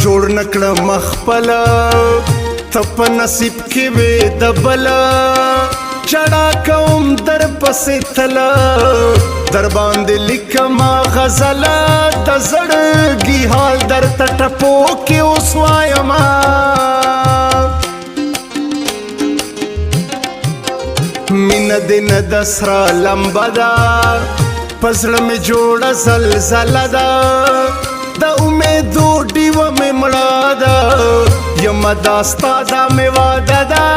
جوړ نکړه مخپلا تپ نصیب کې وې دبلا چړا کوم در پسې تلا در باندې لیکما غزلا د زړګي حال در تټپو کې اوس وایما مینه دې نه د سره لمبه ده په زړه مې جوړه زلزله ده د امیدو ډیوه مې مړه ده یمه دا ستا دا مې واده ده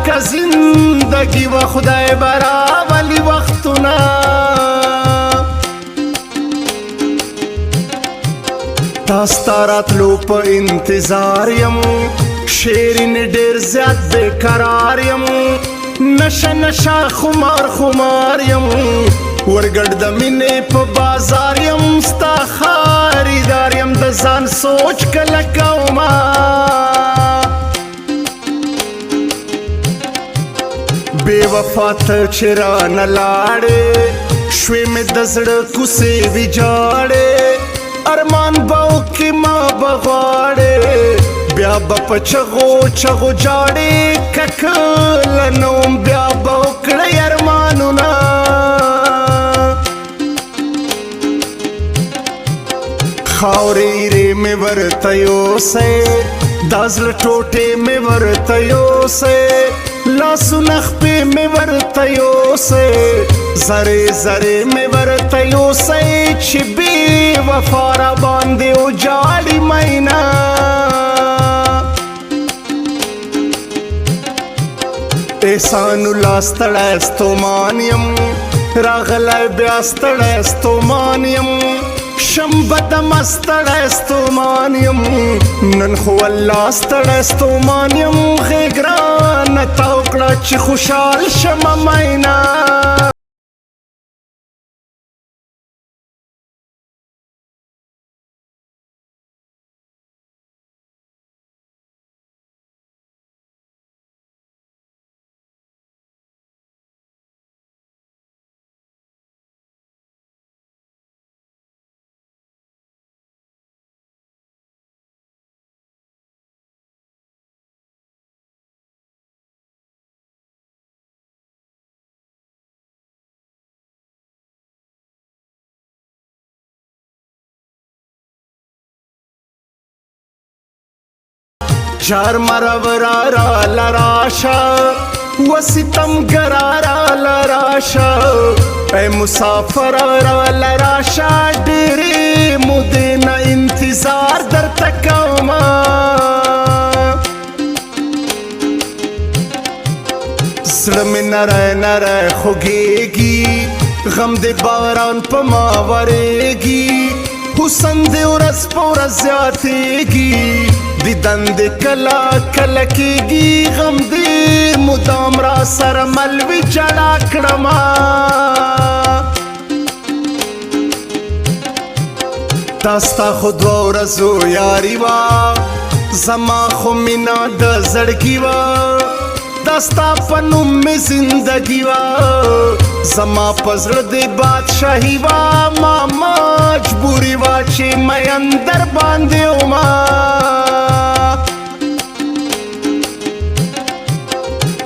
که زندګي وه خدای به راولي وختونه تا ستا راتلو په انتظار یم شیرین ډېر زیات بېقرار یم نشه نشه خمار خمار یم ورګډ د مینې په بازار یم ستا خریدار یم د ځان سوچ کله کومه بې وفا ته چې رانه لاړې شوې مې د زړه کوڅې ویجاړې ارمان به وکړې ما به غواړې بیا به په چغو چغو جاړې که کله نوم بیا به وکړئ ارمانونه خاورې ایرې مې ورته یوسئ دا زړه ټوټې مې ورته یوسئ لاسونه خپې مې ورته یوسئ زرې زرې مې ورته یوسئ چې بې وفا را باندې وجاړي مینا احسان الله ستړی ستومان یم راغلی بیا ستړی ستومان یم شنبه دمه ستړی ستومان یم نن خو الله ستړی ستومان یم غېږ رانه تاو کړه چې خوشحال شمه مینا جار مرورا را لراشا و ستم گرارا لراشا اے مسافر را لراشا ډېرې مودې نه انتظار درته کومه زړه مې نری نری خوږېږي غم دې باران په ما ورېږي حسن دې ورځ په ورځ زیاتېږي دیدن دې کله کله کېږي غم دې مدام را سره ملوي جړا کړمه دا ستا خو دوه ورځو یاري وه زما خو مینه د زړګي وه دا ستا په نوم مې زندګي وه زما په زړه دې بادشاهي وه ما مجبوري وه چې مین در باندې ومه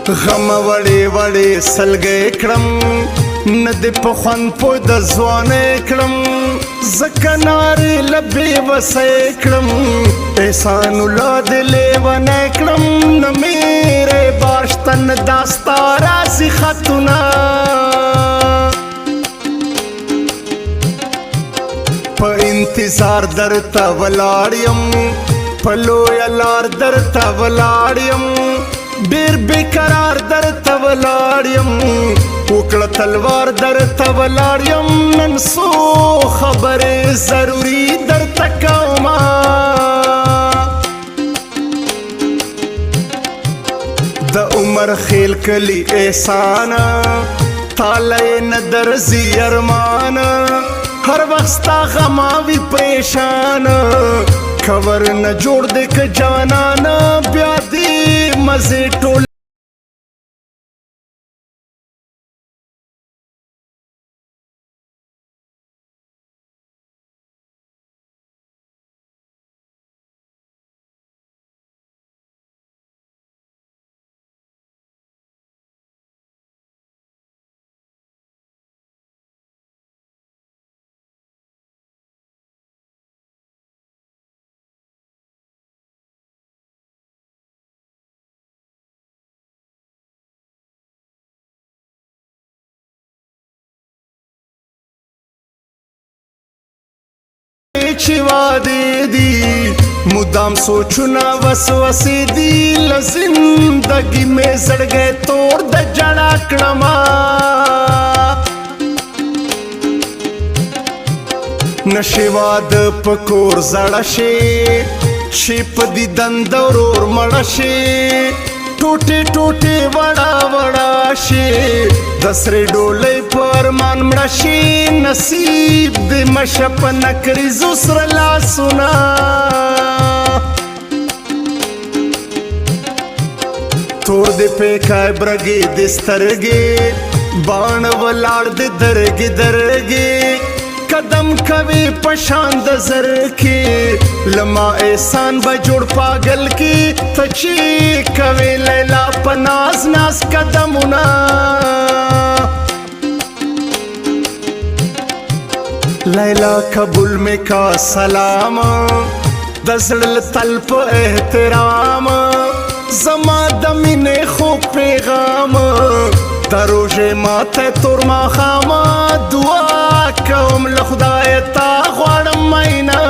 غم وړې وړې سلګۍ کړم نه دې په خوند پوی د ځوانۍ کړم ځکه نارې له بېوسۍ کړم احسان الله دې لیونی کړم نه میرې باشته نه دا ستا راځي خطونه په انتظار درته ولاړ یم په لویه لار درته ولاړ یم ډېر بېقرار درته ولاړ یم وکړه تلوار درته ولاړ یم نن څو خبرې ضروري درته کومه د عمر خیل کلی احسانه تالی نه درځي ارمانه هر وخت ستا غما وي پریشانه خبر نه جوړ دې که جانانه بیا دې مزې ټول چې وادې دي مدام سوچونه وسوسې دي له زندګي مې زړګی تور د جړا کړمه نشي واده په کور زړه شي چې په دیدن د ورور مړه شي ټوټې ټوټې وړه وړه شي د سرې ډولۍ په ارمان مړه شي نصیب د مشه په نکریزو سره لاسونه تور د پیکای برګې د سترګې باڼ ولاړ د درګې درګې قدم کوي پشان د زر کې لما احسان به جوړ پاگل کې ته چې کوي لیلا په ناز ناز قدمونه لیلا قبول میں کا سلام د زړه تل په احترام زما د مینې خو پیغام د روژې ماته تور ماښامه دعا کوم له خدایه تا غواړم مینا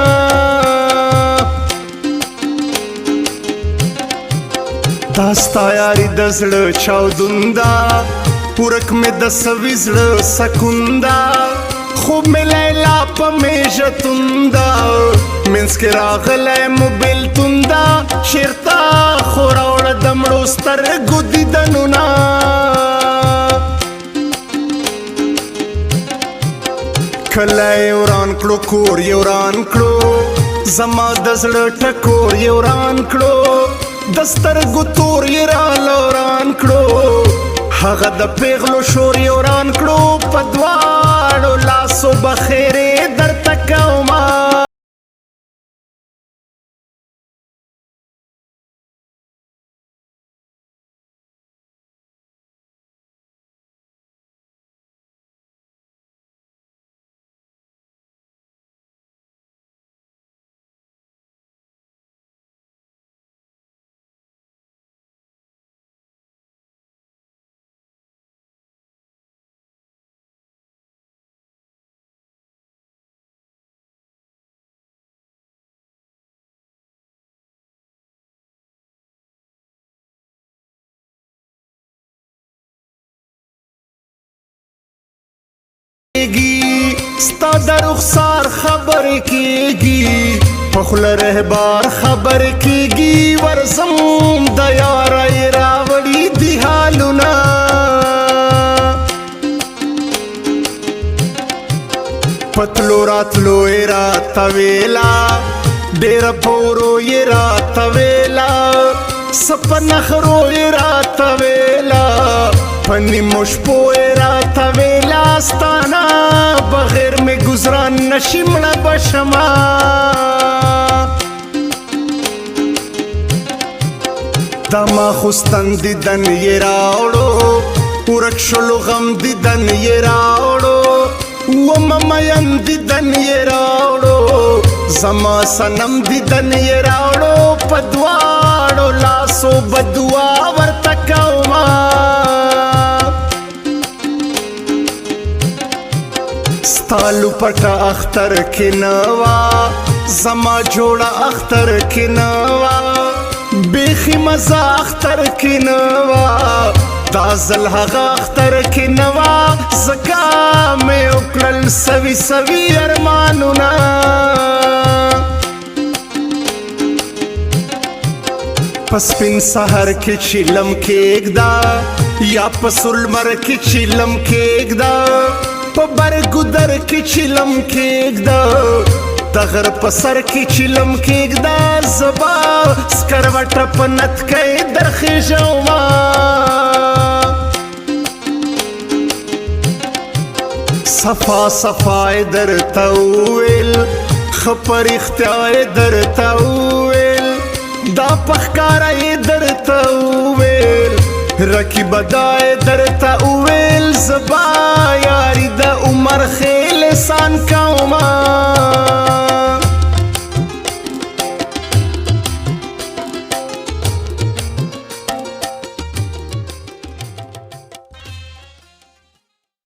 دا ستا یاري د زړه چاودون ده ورک مې د سوي زړه سکون ده خوب مې لیلا په میژتون ده منځ کې راغلی مو بېلتون ده چېرته خو راوړه د مړو سترګو دیدنونه کله یې وران کړو کور یې وران کړو زما د زړه ټکور یې وران کړو د سترګو تور یې راله وران کړو هغه د پیغلو شور یې وران کړو په دواړو لاسو بخیرې درته کومه ستا د رخسار خبر کیږي په خوله رهبار خبر کیږي ورځم د یارۍ راوړي دي حالونه پتلو راتلو یې راته ویلا ډېره پورو یې راته ویلا څه په نخرو یې راته ویلا په نیمو شپو یې راته ویلا ستانه بغیر میں گزران نشي مړه بشما دا ماخوستن دیدن یې راوړو ورک شلو غم دیدن یې راوړو ومه مین دیدن یې راوړو زما صنم دیدن یې راوړو په دواړو لاسو به دعا ورته کومه ستالو پټه اختر کې نوا زما جوړه اختر کې نوا بیخي مزه اختر کې نوا دا ځل هغه اختر کې نوا ځکه مې وکړل سوي سوي ارمانونه په سپین سهر کې چیلم کېږده یا په سلمر کې چیلم کېږده په برګودر کې چیلم کېږده د غر په سر کې چیلم کېږده زبا سکروټه په نتکۍ درخېژومه صفا صفا یې درته وویل ښه په رښتیا یې درته وویل دا په ښکاره یې درته وویل رقیبه دا یې درته وویل زبا یاري د عمر خیل احسان کومه